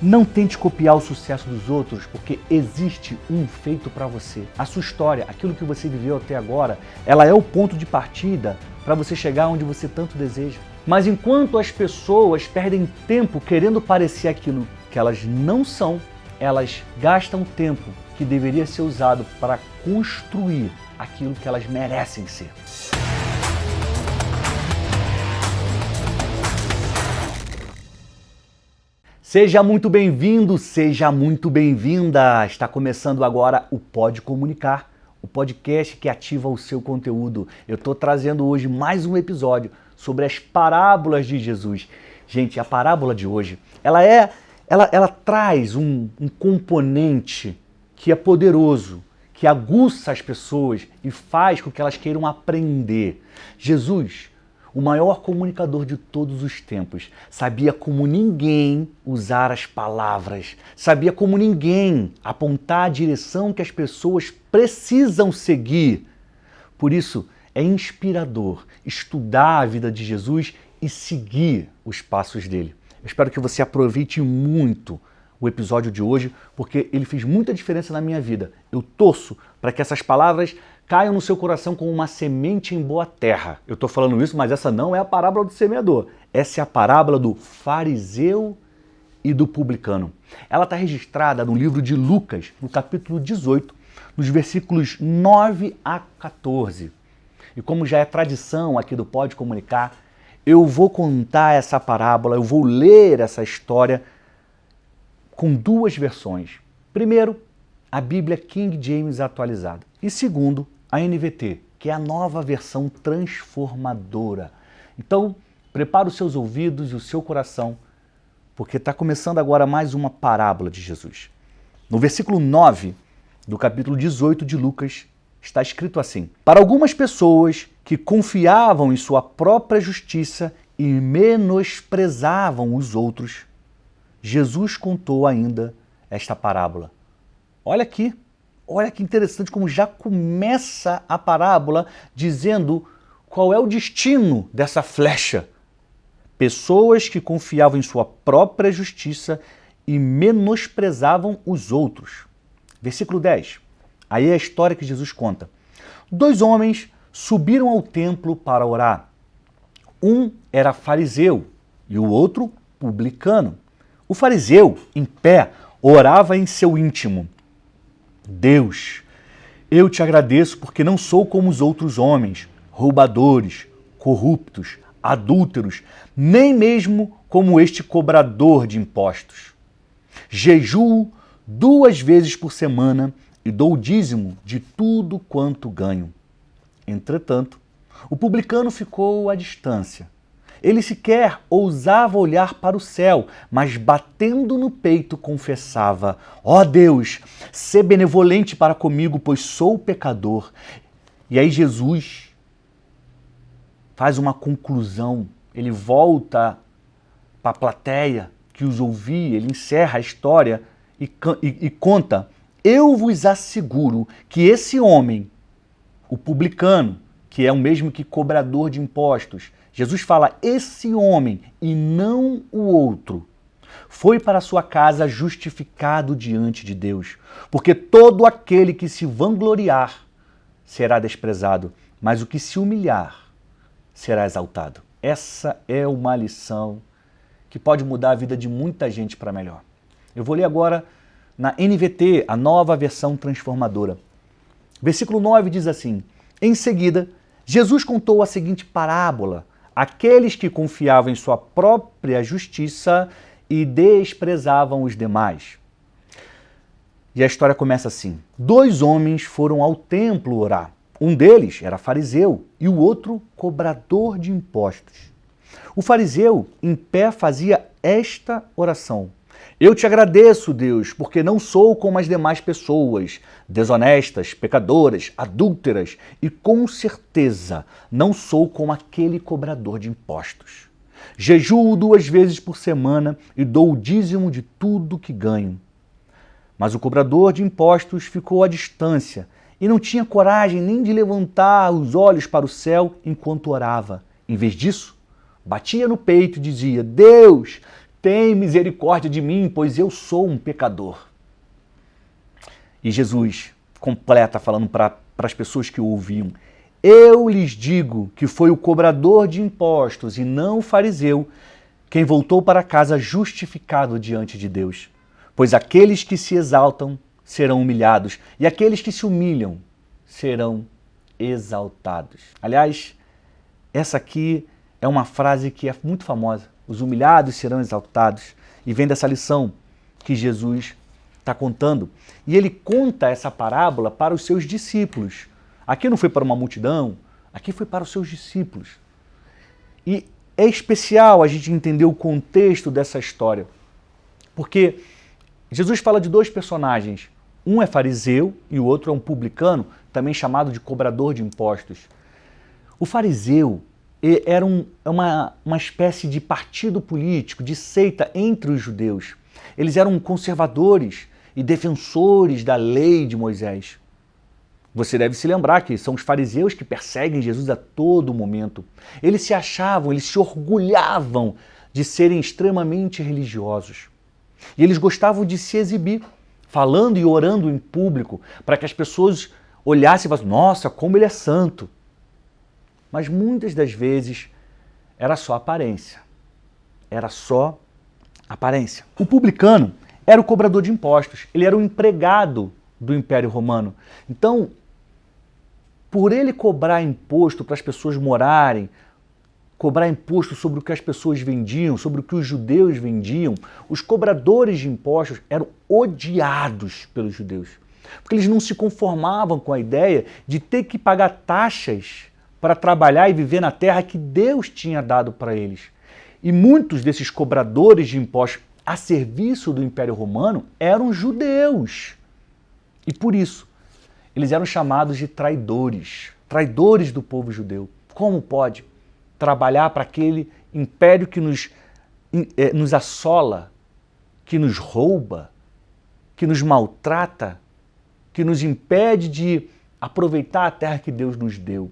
Não tente copiar o sucesso dos outros, porque existe um feito para você. A sua história, aquilo que você viveu até agora, ela é o ponto de partida para você chegar onde você tanto deseja. Mas enquanto as pessoas perdem tempo querendo parecer aquilo que elas não são, elas gastam tempo que deveria ser usado para construir aquilo que elas merecem ser. Seja muito bem-vindo, seja muito bem-vinda! Está começando agora o Pode Comunicar, o podcast que ativa o seu conteúdo. Eu estou trazendo hoje mais um episódio sobre as parábolas de Jesus. Gente, a parábola de hoje, ela traz um componente que é poderoso, que aguça as pessoas e faz com que elas queiram aprender. Jesus, o maior comunicador de todos os tempos, sabia como ninguém usar as palavras, sabia como ninguém apontar a direção que as pessoas precisam seguir. Por isso, é inspirador estudar a vida de Jesus e seguir os passos dele. Eu espero que você aproveite muito o episódio de hoje, porque ele fez muita diferença na minha vida. Eu torço para que essas palavras caiam no seu coração como uma semente em boa terra. Eu estou falando isso, mas essa não é a parábola do semeador. Essa é a parábola do fariseu e do publicano. Ela está registrada no livro de Lucas, no capítulo 18, nos versículos 9 a 14. E como já é tradição aqui do Pode Comunicar, eu vou contar essa parábola, eu vou ler essa história com duas versões. Primeiro, a Bíblia King James atualizada. E segundo, a NVT, que é a nova versão transformadora. Então, prepara os seus ouvidos e o seu coração, porque está começando agora mais uma parábola de Jesus. No versículo 9 do capítulo 18 de Lucas, está escrito assim: para algumas pessoas que confiavam em sua própria justiça e menosprezavam os outros, Jesus contou ainda esta parábola. Olha aqui. Olha que interessante como já começa a parábola dizendo qual é o destino dessa flecha. Pessoas que confiavam em sua própria justiça e menosprezavam os outros. Versículo 10. Aí é a história que Jesus conta. 2 homens subiram ao templo para orar. Um era fariseu e o outro publicano. O fariseu, em pé, orava em seu íntimo: Deus, eu te agradeço porque não sou como os outros homens, roubadores, corruptos, adúlteros, nem mesmo como este cobrador de impostos. Jejuo 2 vezes por semana e dou o dízimo de tudo quanto ganho. Entretanto, o publicano ficou à distância. Ele sequer ousava olhar para o céu, mas batendo no peito confessava: ó Deus, sê benevolente para comigo, pois sou pecador. E aí Jesus faz uma conclusão, ele volta para a plateia que os ouvia, ele encerra a história e conta: eu vos asseguro que esse homem, o publicano, que é o mesmo que cobrador de impostos, Jesus fala, esse homem e não o outro, foi para sua casa justificado diante de Deus, porque todo aquele que se vangloriar será desprezado, mas o que se humilhar será exaltado. Essa é uma lição que pode mudar a vida de muita gente para melhor. Eu vou ler agora na NVT, a nova versão transformadora. Versículo 9 diz assim: em seguida, Jesus contou a seguinte parábola àqueles que confiavam em sua própria justiça e desprezavam os demais. E a história começa assim: 2 homens foram ao templo orar. Um deles era fariseu e o outro cobrador de impostos. O fariseu, em pé, fazia esta oração: eu te agradeço, Deus, porque não sou como as demais pessoas, desonestas, pecadoras, adúlteras, e com certeza não sou como aquele cobrador de impostos. Jejuo 2 vezes por semana e dou o dízimo de tudo que ganho. Mas o cobrador de impostos ficou à distância e não tinha coragem nem de levantar os olhos para o céu enquanto orava. Em vez disso, batia no peito e dizia: Deus, tem misericórdia de mim, pois eu sou um pecador. E Jesus completa falando para as pessoas que o ouviam: eu lhes digo que foi o cobrador de impostos e não o fariseu quem voltou para casa justificado diante de Deus. Pois aqueles que se exaltam serão humilhados e aqueles que se humilham serão exaltados. Aliás, essa aqui é uma frase que é muito famosa. Os humilhados serão exaltados. E vem dessa lição que Jesus está contando. E ele conta essa parábola para os seus discípulos. Aqui não foi para uma multidão, aqui foi para os seus discípulos. E é especial a gente entender o contexto dessa história. Porque Jesus fala de dois personagens. Um é fariseu e o outro é um publicano, também chamado de cobrador de impostos. O fariseu era uma espécie de partido político, de seita entre os judeus. Eles eram conservadores e defensores da lei de Moisés. Você deve se lembrar que são os fariseus que perseguem Jesus a todo momento. Eles se achavam, eles se orgulhavam de serem extremamente religiosos. E eles gostavam de se exibir, falando e orando em público, para que as pessoas olhassem e falassem: nossa, como ele é santo. Mas muitas das vezes era só aparência. Era só aparência. O publicano era o cobrador de impostos. Ele era o empregado do Império Romano. Então, por ele cobrar imposto para as pessoas morarem, cobrar imposto sobre o que as pessoas vendiam, sobre o que os judeus vendiam, os cobradores de impostos eram odiados pelos judeus. Porque eles não se conformavam com a ideia de ter que pagar taxas para trabalhar e viver na terra que Deus tinha dado para eles. E muitos desses cobradores de impostos a serviço do Império Romano eram judeus. E por isso, eles eram chamados de traidores, traidores do povo judeu. Como pode trabalhar para aquele império que nos assola, que nos rouba, que nos maltrata, que nos impede de aproveitar a terra que Deus nos deu?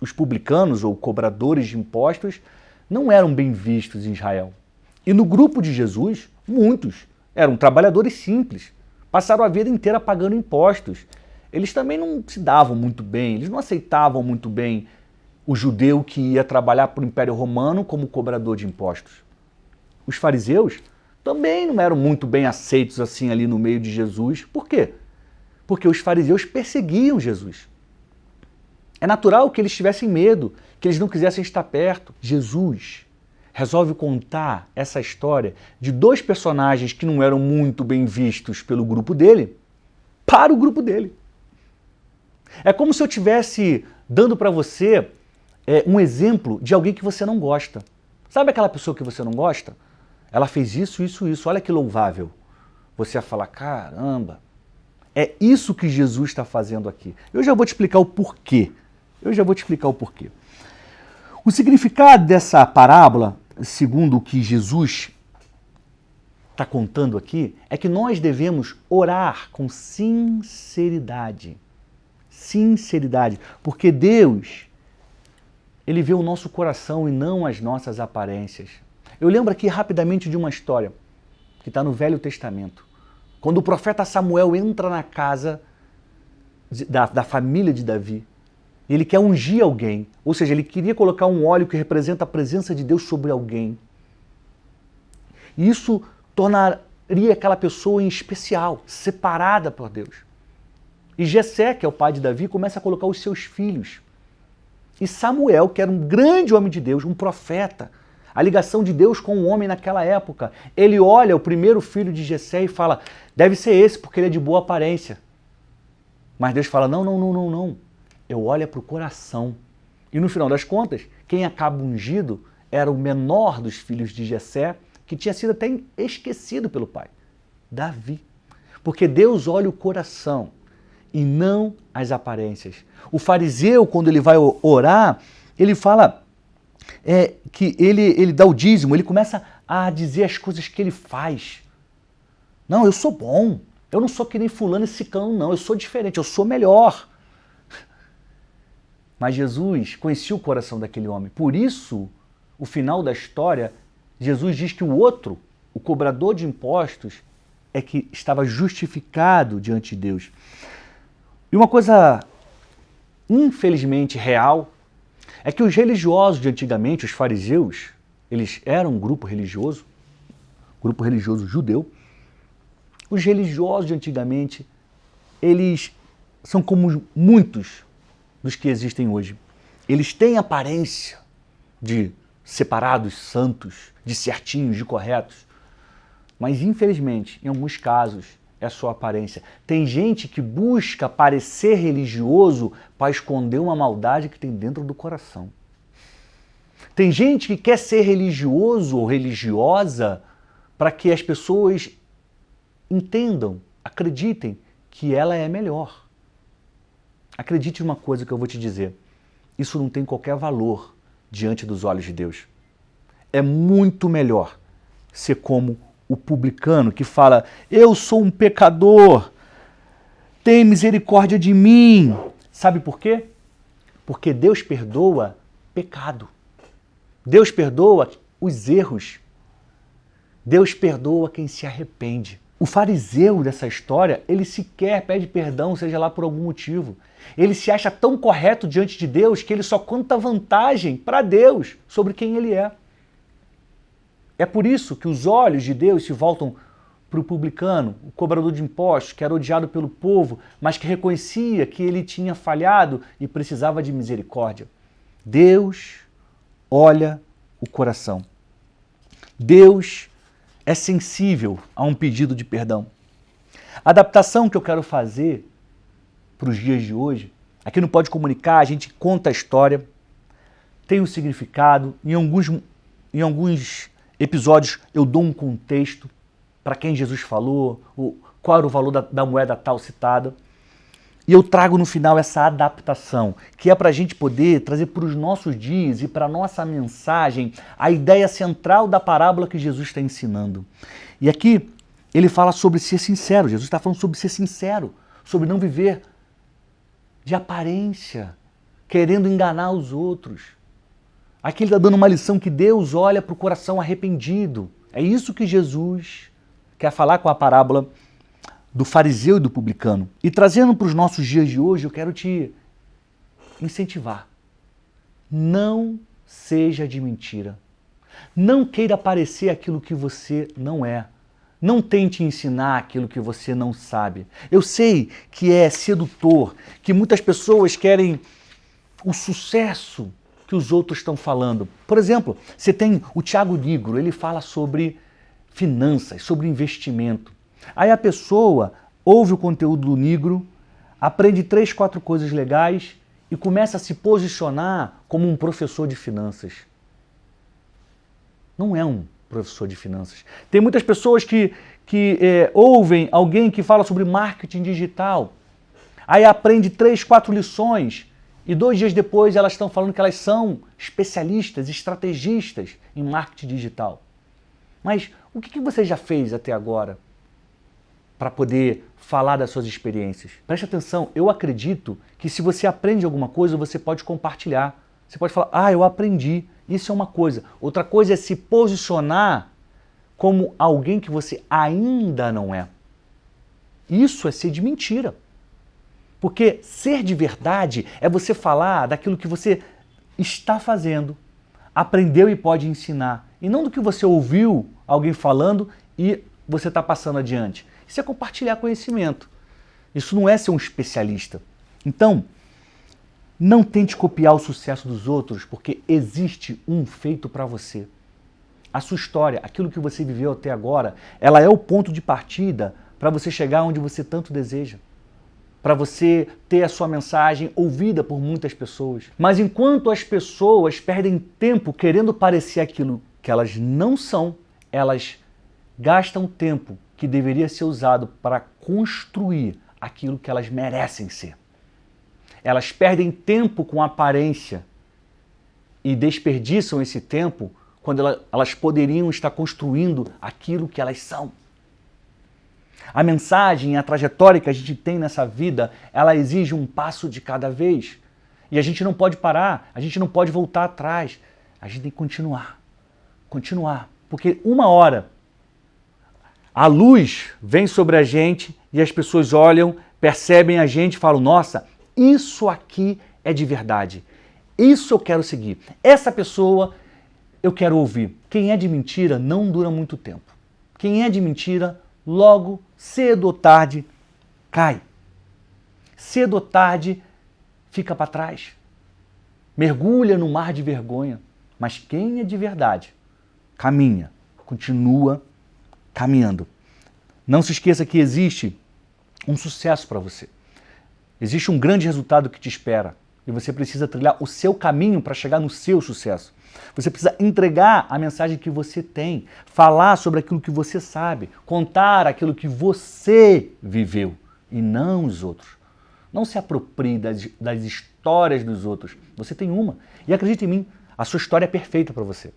Os publicanos ou cobradores de impostos não eram bem vistos em Israel. E no grupo de Jesus, muitos eram trabalhadores simples, passaram a vida inteira pagando impostos. Eles também não se davam muito bem, eles não aceitavam muito bem o judeu que ia trabalhar para o Império Romano como cobrador de impostos. Os fariseus também não eram muito bem aceitos assim ali no meio de Jesus. Por quê? Porque os fariseus perseguiam Jesus. É natural que eles tivessem medo, que eles não quisessem estar perto. Jesus resolve contar essa história de dois personagens que não eram muito bem vistos pelo grupo dele, para o grupo dele. É como se eu estivesse dando para você um exemplo de alguém que você não gosta. Sabe aquela pessoa que você não gosta? Ela fez isso, isso, isso, olha que louvável. Você ia falar: caramba, é isso que Jesus está fazendo aqui. Eu já vou te explicar o porquê. O significado dessa parábola, segundo o que Jesus está contando aqui, é que nós devemos orar com sinceridade. Sinceridade. Porque Deus, Ele vê o nosso coração e não as nossas aparências. Eu lembro aqui rapidamente de uma história que está no Velho Testamento. Quando o profeta Samuel entra na casa da família de Davi, ele quer ungir alguém, ou seja, ele queria colocar um óleo que representa a presença de Deus sobre alguém. E isso tornaria aquela pessoa em especial, separada por Deus. E Jessé, que é o pai de Davi, começa a colocar os seus filhos. E Samuel, que era um grande homem de Deus, um profeta, a ligação de Deus com o homem naquela época, ele olha o primeiro filho de Jessé e fala: deve ser esse, porque ele é de boa aparência. Mas Deus fala: não. Eu olho para o coração. E no final das contas, quem acaba ungido era o menor dos filhos de Jessé, que tinha sido até esquecido pelo pai, Davi. Porque Deus olha o coração e não as aparências. O fariseu, quando ele vai orar, ele fala que ele dá o dízimo, ele começa a dizer as coisas que ele faz. Não, eu sou bom, eu não sou que nem fulano e ciclano, não, eu sou diferente, eu sou melhor. Mas Jesus conhecia o coração daquele homem. Por isso, o final da história, Jesus diz que o outro o cobrador de impostos é que estava justificado diante de Deus. E uma coisa, infelizmente, real, é que os religiosos de antigamente, os fariseus, eles eram um grupo religioso judeu. Os religiosos de antigamente, eles são como muitos dos que existem hoje. Eles têm aparência de separados, santos, de certinhos, de corretos. Mas, infelizmente, em alguns casos, é só aparência. Tem gente que busca parecer religioso para esconder uma maldade que tem dentro do coração. Tem gente que quer ser religioso ou religiosa para que as pessoas entendam, acreditem que ela é melhor. Acredite em uma coisa que eu vou te dizer. Isso não tem qualquer valor diante dos olhos de Deus. É muito melhor ser como o publicano que fala: eu sou um pecador, tem misericórdia de mim. Sabe por quê? Porque Deus perdoa pecado. Deus perdoa os erros. Deus perdoa quem se arrepende. O fariseu dessa história, ele sequer pede perdão, seja lá por algum motivo. Ele se acha tão correto diante de Deus que ele só conta vantagem para Deus sobre quem ele é. É por isso que os olhos de Deus se voltam para o publicano, o cobrador de impostos, que era odiado pelo povo, mas que reconhecia que ele tinha falhado e precisava de misericórdia. Deus olha o coração. Deus é sensível a um pedido de perdão. A adaptação que eu quero fazer para os dias de hoje, aqui no Pode Comunicar, a gente conta a história, tem um significado, em alguns episódios eu dou um contexto para quem Jesus falou, qual era o valor da moeda tal citada. E eu trago no final essa adaptação, que é para a gente poder trazer para os nossos dias e para a nossa mensagem a ideia central da parábola que Jesus está ensinando. E aqui ele fala sobre ser sincero, Jesus está falando sobre ser sincero, sobre não viver de aparência, querendo enganar os outros. Aqui ele está dando uma lição que Deus olha para o coração arrependido. É isso que Jesus quer falar com a parábola do fariseu e do publicano. E trazendo para os nossos dias de hoje, eu quero te incentivar. Não seja de mentira. Não queira parecer aquilo que você não é. Não tente ensinar aquilo que você não sabe. Eu sei que é sedutor, que muitas pessoas querem o sucesso que os outros estão falando. Por exemplo, você tem o Thiago Nigro, ele fala sobre finanças, sobre investimento. Aí a pessoa ouve o conteúdo do Nigro, aprende 3, 4 coisas legais e começa a se posicionar como um professor de finanças. Não é um professor de finanças. Tem muitas pessoas que ouvem alguém que fala sobre marketing digital, aí aprende 3, 4 lições e 2 dias depois elas estão falando que elas são especialistas, estrategistas em marketing digital. Mas o que você já fez até agora para poder falar das suas experiências? Preste atenção, eu acredito que se você aprende alguma coisa, você pode compartilhar. Você pode falar: eu aprendi. Isso é uma coisa. Outra coisa é se posicionar como alguém que você ainda não é. Isso é ser de mentira. Porque ser de verdade é você falar daquilo que você está fazendo, aprendeu e pode ensinar. E não do que você ouviu alguém falando e você está passando adiante. Isso é compartilhar conhecimento. Isso não é ser um especialista. Então, não tente copiar o sucesso dos outros, porque existe um feito para você. A sua história, aquilo que você viveu até agora, ela é o ponto de partida para você chegar onde você tanto deseja. Para você ter a sua mensagem ouvida por muitas pessoas. Mas enquanto as pessoas perdem tempo querendo parecer aquilo que elas não são, elas gastam tempo que deveria ser usado para construir aquilo que elas merecem ser. Elas perdem tempo com aparência e desperdiçam esse tempo quando elas poderiam estar construindo aquilo que elas são. A mensagem, a trajetória que a gente tem nessa vida, ela exige um passo de cada vez. E a gente não pode parar, a gente não pode voltar atrás. A gente tem que continuar. Continuar. Porque uma hora A luz vem sobre a gente e as pessoas olham, percebem a gente e falam, nossa, isso aqui é de verdade. Isso eu quero seguir. Essa pessoa eu quero ouvir. Quem é de mentira não dura muito tempo. Quem é de mentira, logo, cedo ou tarde, cai. Cedo ou tarde, fica para trás. Mergulha no mar de vergonha. Mas quem é de verdade, caminha, continua caminhando. Não se esqueça que existe um sucesso para você. Existe um grande resultado que te espera. E você precisa trilhar o seu caminho para chegar no seu sucesso. Você precisa entregar a mensagem que você tem, falar sobre aquilo que você sabe, contar aquilo que você viveu e não os outros. Não se aproprie das histórias dos outros. Você tem uma. E acredite em mim, a sua história é perfeita para você.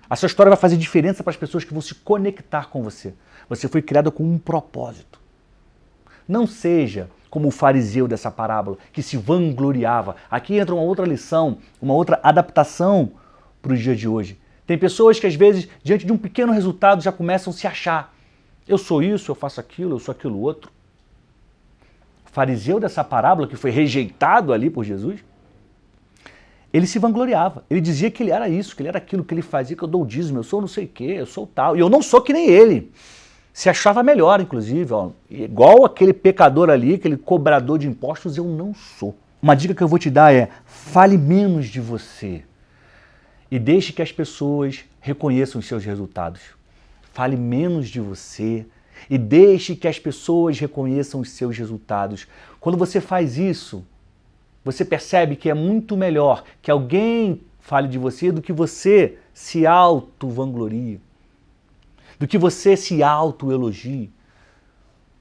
A sua história vai fazer diferença para as pessoas que vão se conectar com você. Você foi criado com um propósito. Não seja como o fariseu dessa parábola, que se vangloriava. Aqui entra uma outra lição, uma outra adaptação para o dia de hoje. Tem pessoas que às vezes, diante de um pequeno resultado, já começam a se achar. Eu sou isso, eu faço aquilo, eu sou aquilo outro. O fariseu dessa parábola, que foi rejeitado ali por Jesus, ele se vangloriava. Ele dizia que ele era isso, que ele era aquilo, que ele fazia, que eu dou o dízimo, eu sou não sei o quê, eu sou tal. E eu não sou que nem ele. Se achava melhor, inclusive. Ó. Igual aquele pecador ali, aquele cobrador de impostos, eu não sou. Uma dica que eu vou te dar é, fale menos de você. E deixe que as pessoas reconheçam os seus resultados. Fale menos de você e deixe que as pessoas reconheçam os seus resultados. Quando você faz isso, você percebe que é muito melhor que alguém fale de você do que você se auto-vanglorie, do que você se auto-elogie.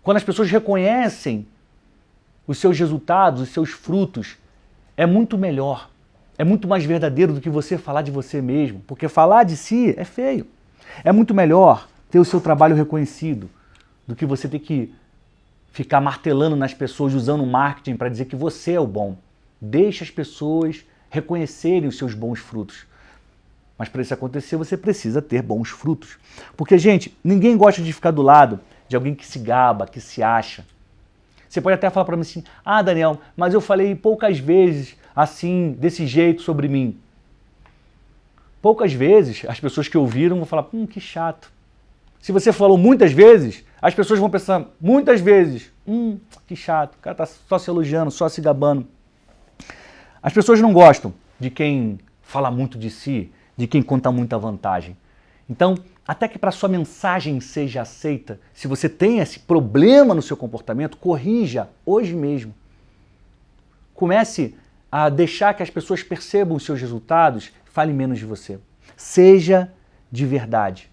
Quando as pessoas reconhecem os seus resultados, os seus frutos, é muito melhor, é muito mais verdadeiro do que você falar de você mesmo, porque falar de si é feio. É muito melhor ter o seu trabalho reconhecido do que você ter que ficar martelando nas pessoas, usando o marketing para dizer que você é o bom. Deixe as pessoas reconhecerem os seus bons frutos. Mas para isso acontecer, você precisa ter bons frutos. Porque, gente, ninguém gosta de ficar do lado de alguém que se gaba, que se acha. Você pode até falar para mim assim, ah, Daniel, mas eu falei poucas vezes assim, desse jeito sobre mim. Poucas vezes, as pessoas que ouviram vão falar, que chato. Se você falou muitas vezes, as pessoas vão pensar, muitas vezes, que chato, o cara está só se elogiando, só se gabando. As pessoas não gostam de quem fala muito de si, de quem conta muita vantagem. Então, até que para sua mensagem seja aceita, se você tem esse problema no seu comportamento, corrija hoje mesmo. Comece a deixar que as pessoas percebam os seus resultados, fale menos de você. Seja de verdade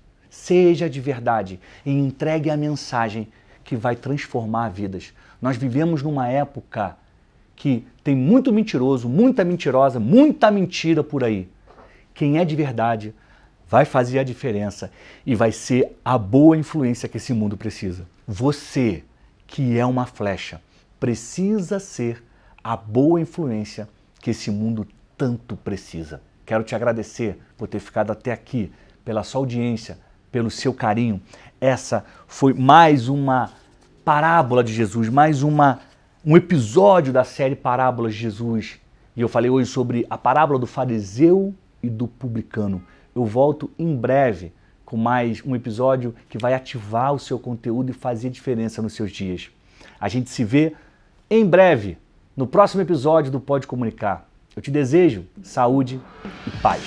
e entregue a mensagem que vai transformar vidas. Nós vivemos numa época que tem muito mentiroso, muita mentirosa, muita mentira por aí. Quem é de verdade vai fazer a diferença e vai ser a boa influência que esse mundo precisa. Você, que é uma flecha, precisa ser a boa influência que esse mundo tanto precisa. Quero te agradecer por ter ficado até aqui, pela sua audiência, pelo seu carinho. Essa foi mais uma parábola de Jesus, mais um episódio da série Parábolas de Jesus. E eu falei hoje sobre a parábola do fariseu e do publicano. Eu volto em breve com mais um episódio que vai ativar o seu conteúdo e fazer diferença nos seus dias. A gente se vê em breve no próximo episódio do Pode Comunicar. Eu te desejo saúde e paz.